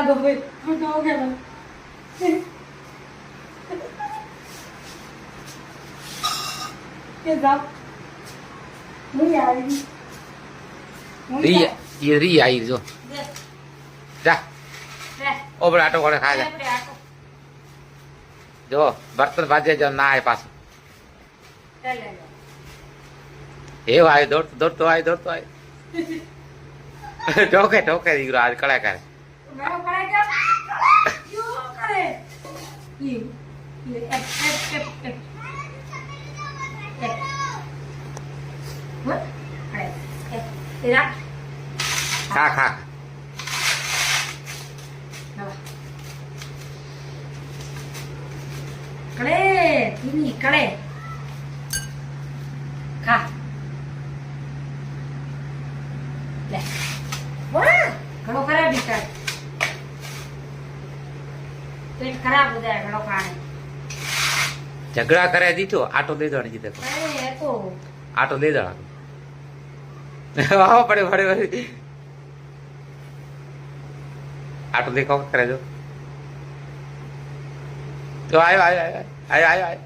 દો ભાઈ હું તો ઓકે બસ કે જાવ હું આવી રી आई जो जा ओ बड़ा आटो कोड़े खा जा जो बर्तन बाजे जो ना आए पास ये आए दौड़ तो आए ठोके ठोके दीकरो आज कड़ा करे मैं कड़ा क्यों करे ये तेरा खा खा कड़े तीनी कड़े खा ले वाह घणो खराब है पेट खराब हो जाए घणो खाने झगड़ा करे दीठो आटो दे दो जी देखो अरे ये तो आटो दे दो आओ पड़े पड़े पड़े आटो देखो करे जो तो आयो आयो आयो आयो आयो आयो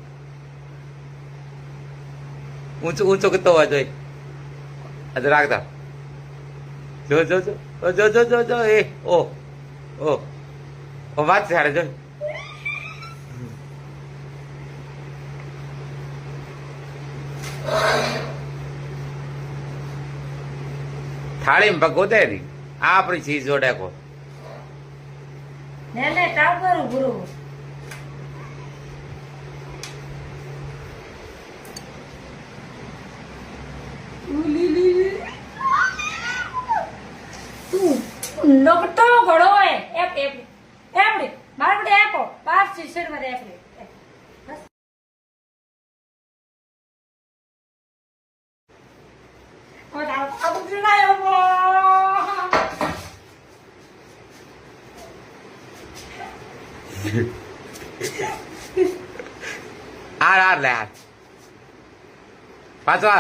ऊंचो ऊंचो कितो हुआ जो अज राख दो जो जो जो जो जो जो जो ए ओ बात से हारे जो थाली में भगो दे री आपरी चीज जोड़े को ने टाव करू गुरु नकटो घड़ो है एप एप एपड़े मारपड़े एपो बार सीसर में एपड़े और अब सुनायो वो आर ले आर पांचवा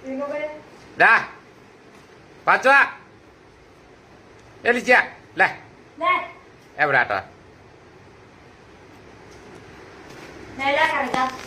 इनो करे दा पांचवा एलिचा ले ले ए बड़ा तो ले ला कर जा